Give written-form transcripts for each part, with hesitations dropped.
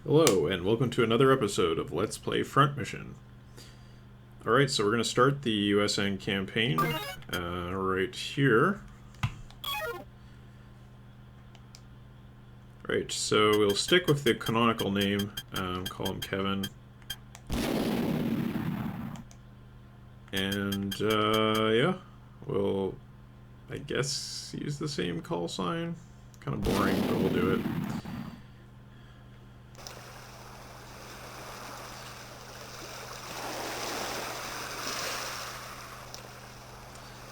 Hello, and welcome to another episode of Let's Play Front Mission. Alright, so we're going to start the USN campaign right here. Right, so we'll stick with the canonical name, call him Kevin. And, yeah, we'll, I guess, use the same call sign. Kind of boring, but we'll do it.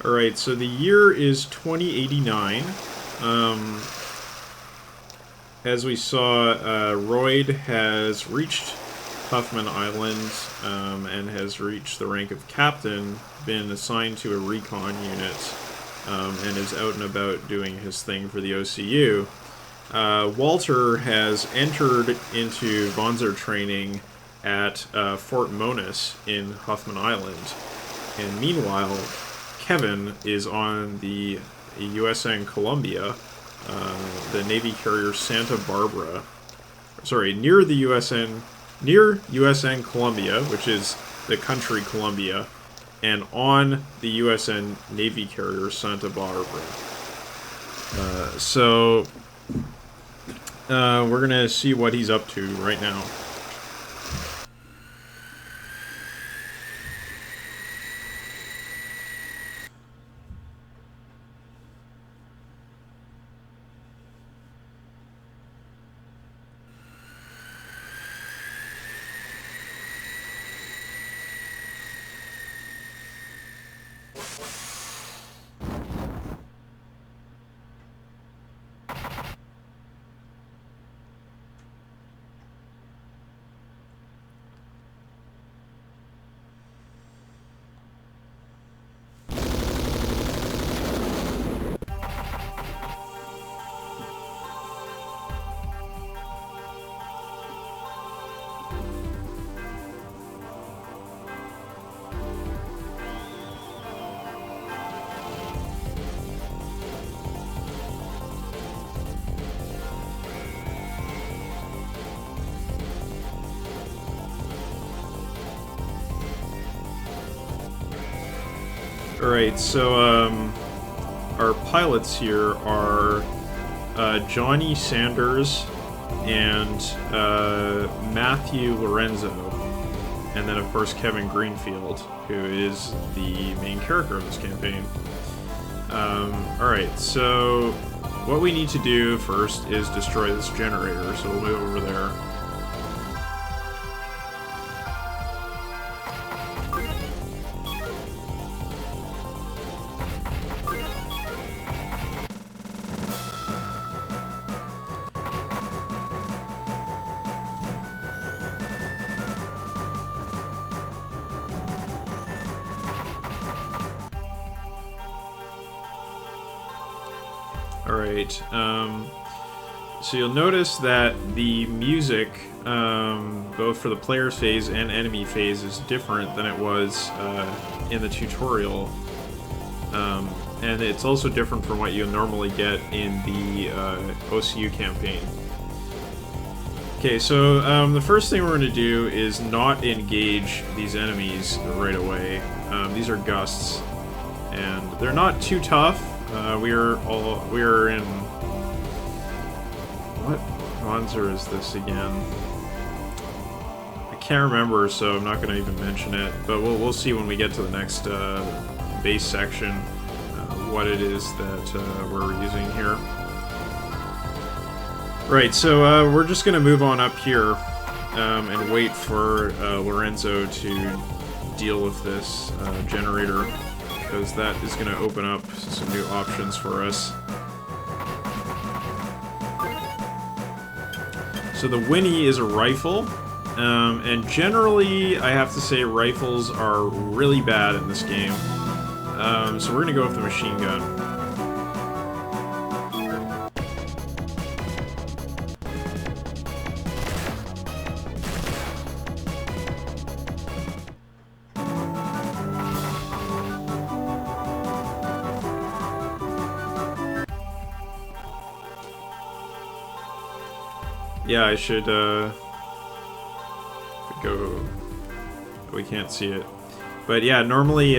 Alright, so the year is 2089. As we saw, Royd has reached Huffman Island and has reached the rank of captain, been assigned to a recon unit, and is out and about doing his thing for the OCU. Walter has entered into Bonzer training at Fort Monas in Huffman Island, and meanwhile, Kevin is on the USN Columbia, the Navy carrier Santa Barbara. Sorry, near USN Columbia, which is the country Columbia, and on the USN Navy carrier Santa Barbara. So we're gonna see what he's up to right now. Alright, so our pilots here are Johnny Sanders and Matthew Lorenzo, and then of course Kevin Greenfield, who is the main character of this campaign. Alright, so what we need to do first is destroy this generator, so we'll move over there. Alright, so you'll notice that the music, both for the player phase and enemy phase, is different than it was in the tutorial. And it's also different from what you normally get in the OCU campaign. Okay, so the first thing we're going to do is not engage these enemies right away. These are gusts, and they're not too tough. We're in... What Bonzer is this again? I can't remember, so I'm not going to even mention it, but we'll see when we get to the next base section what it is that we're using here. Right, so we're just going to move on up here and wait for Lorenzo to deal with this generator, because that is going to open up some new options for us. So the Winnie is a rifle, and generally I have to say rifles are really bad in this game. So we're going to go with the machine gun. Yeah, I should go... We can't see it. But yeah, normally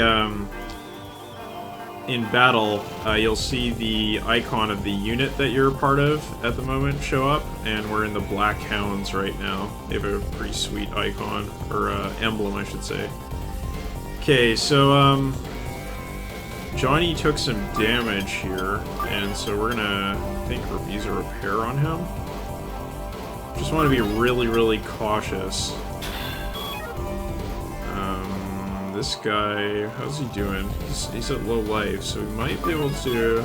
in battle, you'll see the icon of the unit that you're a part of at the moment show up, and we're in the Black Hounds right now. They have a pretty sweet icon, or emblem, I should say. Okay, so Johnny took some damage here, and so we're gonna, I think, use a repair on him. Just want to be really, really cautious. This guy, how's he doing? He's at low life, so we might be able to...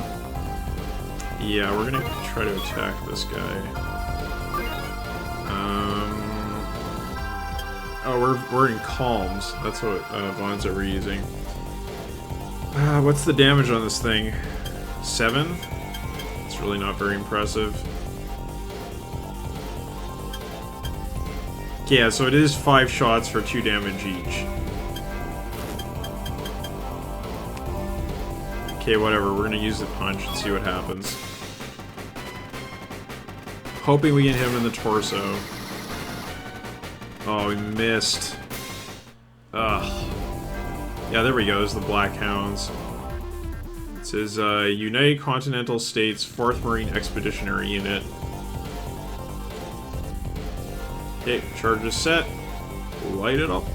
Yeah, we're gonna try to attack this guy. Oh, we're in calms. That's what bonds that we're using. What's the damage on this thing? 7? It's really not very impressive. Yeah, so it is 5 shots for 2 damage each. Okay, whatever, we're gonna use the punch and see what happens. Hoping we can hit him in the torso. Oh, we missed. Ugh. Yeah, there we go, there's the Black Hounds. It says, United Continental States 4th Marine Expeditionary Unit. Okay, charges set. Light it up.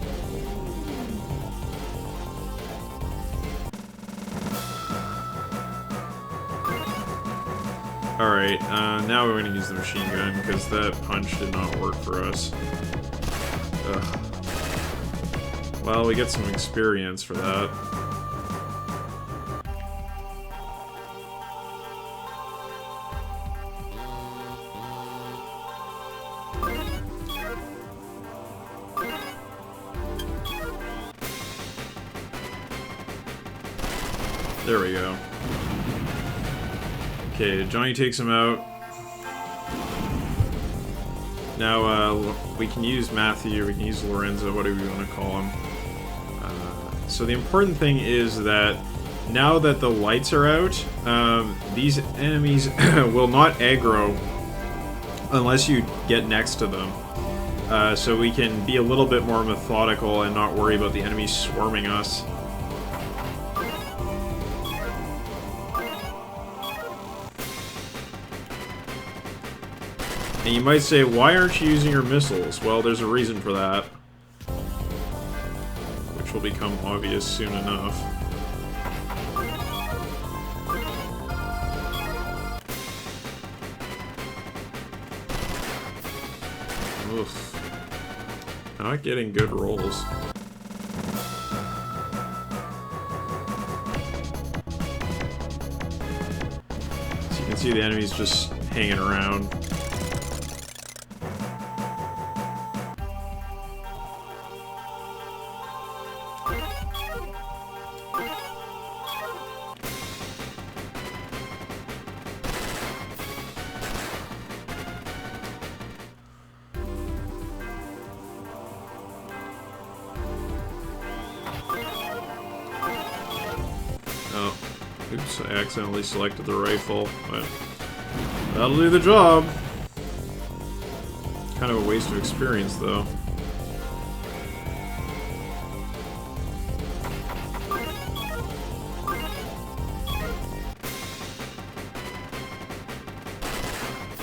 Alright, now we're going to use the machine gun, because that punch did not work for us. Ugh. Well, we get some experience for that. There we go. Okay, Johnny takes him out. Now, we can use Matthew, we can use Lorenzo, whatever you want to call him. So the important thing is that now that the lights are out, these enemies will not aggro unless you get next to them. So we can be a little bit more methodical and not worry about the enemies swarming us. And you might say, why aren't you using your missiles? Well, there's a reason for that. Which will become obvious soon enough. Oof. Not getting good rolls. So you can see the enemies just hanging around. Oh, oops, I accidentally selected the rifle, but that'll do the job. Kind of a waste of experience, though.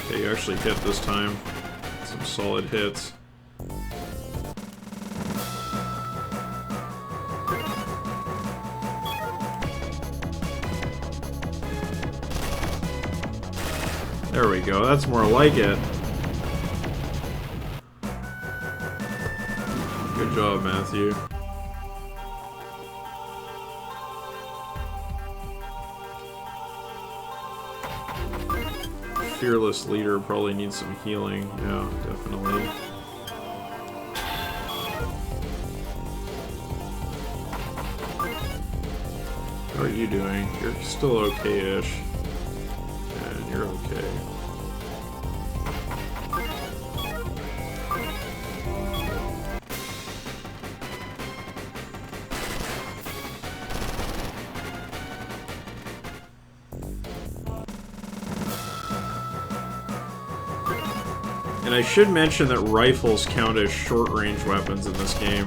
Okay, you actually hit this time. Some solid hits. There we go, that's more like it. Good job, Matthew. Fearless leader probably needs some healing. Yeah, definitely. How are you doing? You're still okay-ish. And you're okay. And I should mention that rifles count as short-range weapons in this game.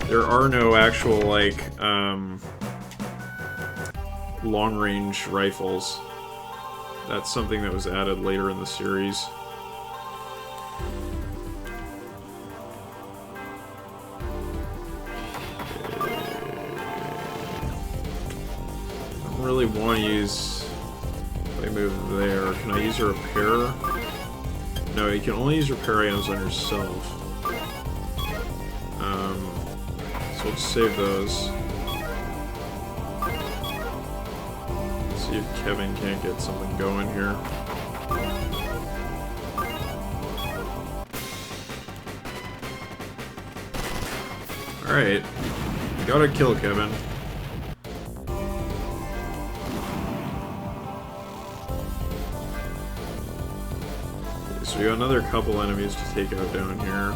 There are no actual, like, long-range rifles. That's something that was added later in the series. I don't really want to use... If I move there, can I use a repair? No, you can only use repair items on yourself. So let's save those. See if Kevin can't get something going here. Alright. Gotta kill Kevin. Okay, so we got another couple enemies to take out down here.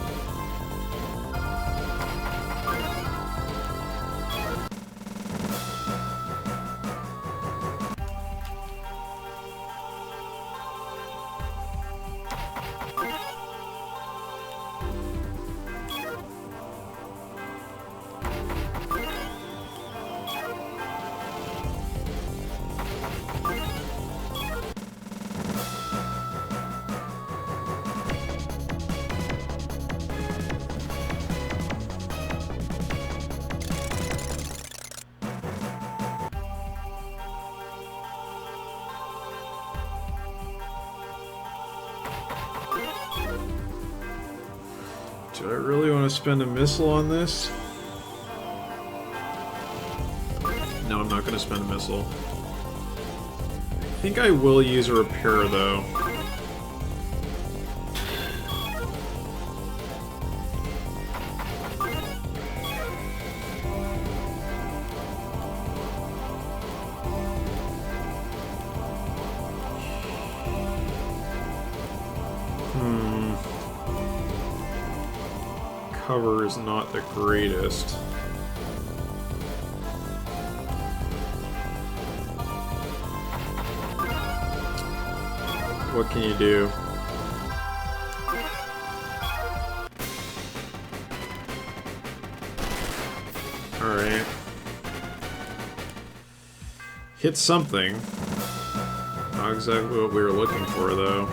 Do I really want to spend a missile on this? No, I'm not going to spend a missile. I think I will use a repair, though. Cover is not the greatest. What can you do? Alright. Hit something. Not exactly what we were looking for, though.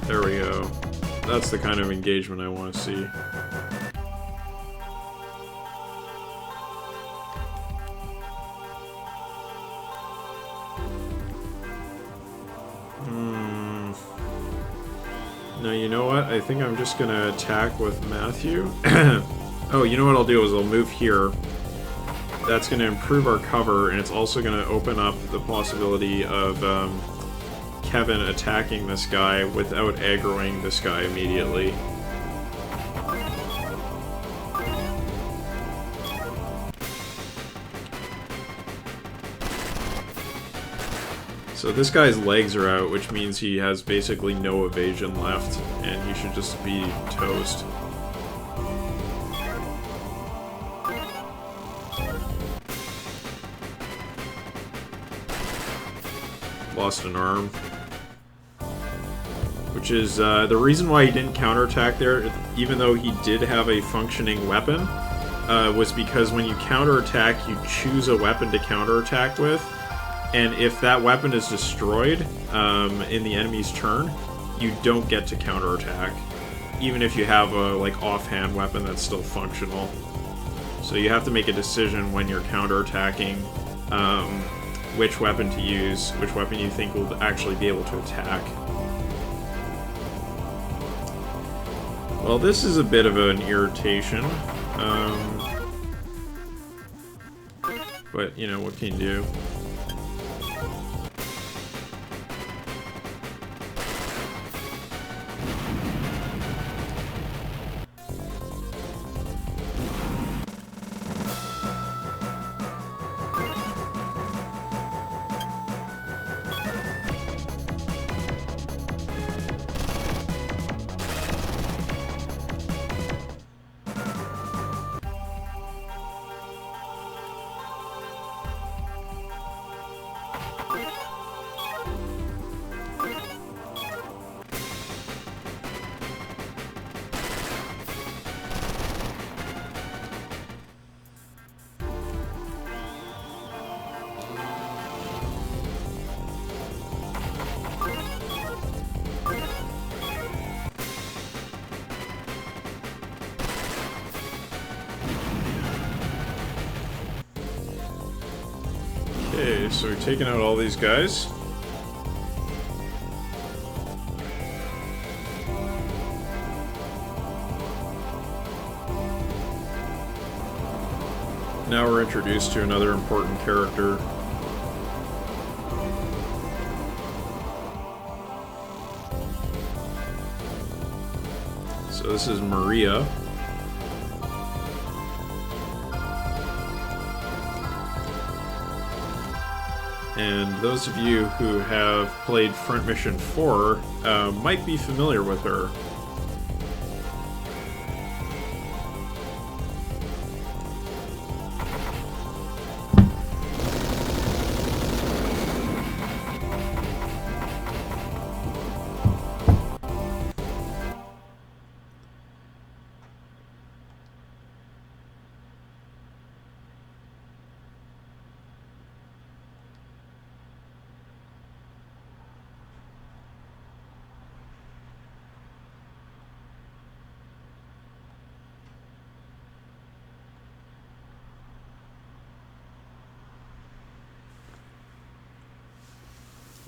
There we go. That's the kind of engagement I want to see. Now, you know what? I think I'm just gonna attack with Matthew. Oh, you know what I'll do is I'll move here. That's gonna improve our cover, and it's also gonna open up the possibility of, Kevin attacking this guy without aggroing this guy immediately. So this guy's legs are out, which means he has basically no evasion left, and he should just be toast. Lost an arm. Which is the reason why he didn't counterattack there, even though he did have a functioning weapon, was because when you counterattack, you choose a weapon to counterattack with, and if that weapon is destroyed in the enemy's turn, you don't get to counterattack, even if you have a like offhand weapon that's still functional. So you have to make a decision when you're counterattacking which weapon to use, which weapon you think will actually be able to attack. Well, this is a bit of an irritation, but, you know, what can you do? Okay, so we're taking out all these guys. Now we're introduced to another important character. So this is Maria. And those of you who have played Front Mission 4 might be familiar with her.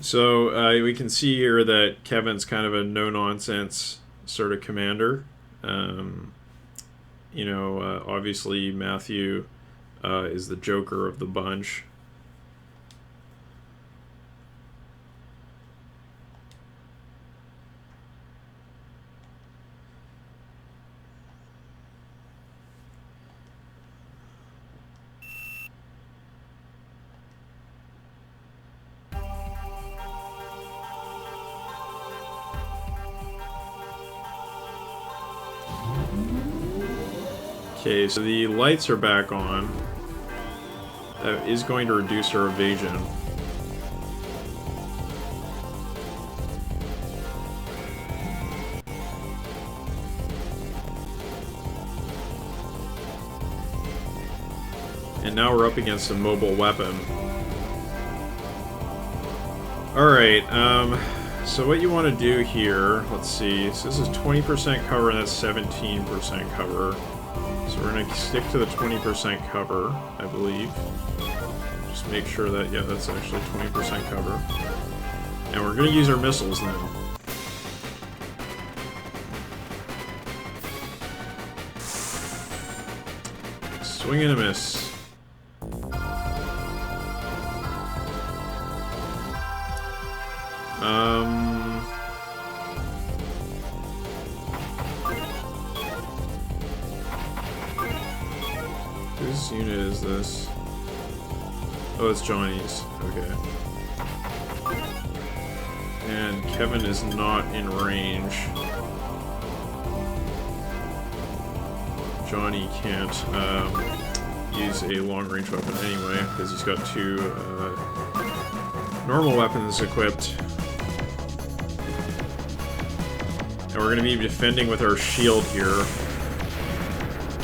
So we can see here that Kevin's kind of a no-nonsense sort of commander. You know, obviously Matthew is the joker of the bunch. Okay, so the lights are back on. That is going to reduce our evasion. And now we're up against a mobile weapon. Alright, so what you want to do here, let's see, so this is 20% cover and that's 17% cover. So we're going to stick to the 20% cover, I believe. Just make sure that, yeah, that's actually 20% cover. And we're going to use our missiles now. Swing and a miss. Whose unit is this? Oh, it's Johnny's. Okay. And Kevin is not in range. Johnny can't use a long-range weapon anyway, because he's got two normal weapons equipped. And we're going to be defending with our shield here.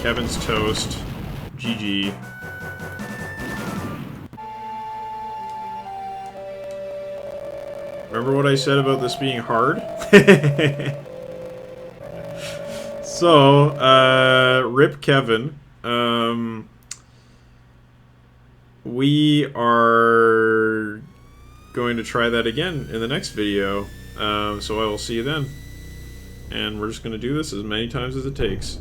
Kevin's toast. GG. Remember what I said about this being hard? So, rip Kevin. We are going to try that again in the next video. So I will see you then. And we're just going to do this as many times as it takes.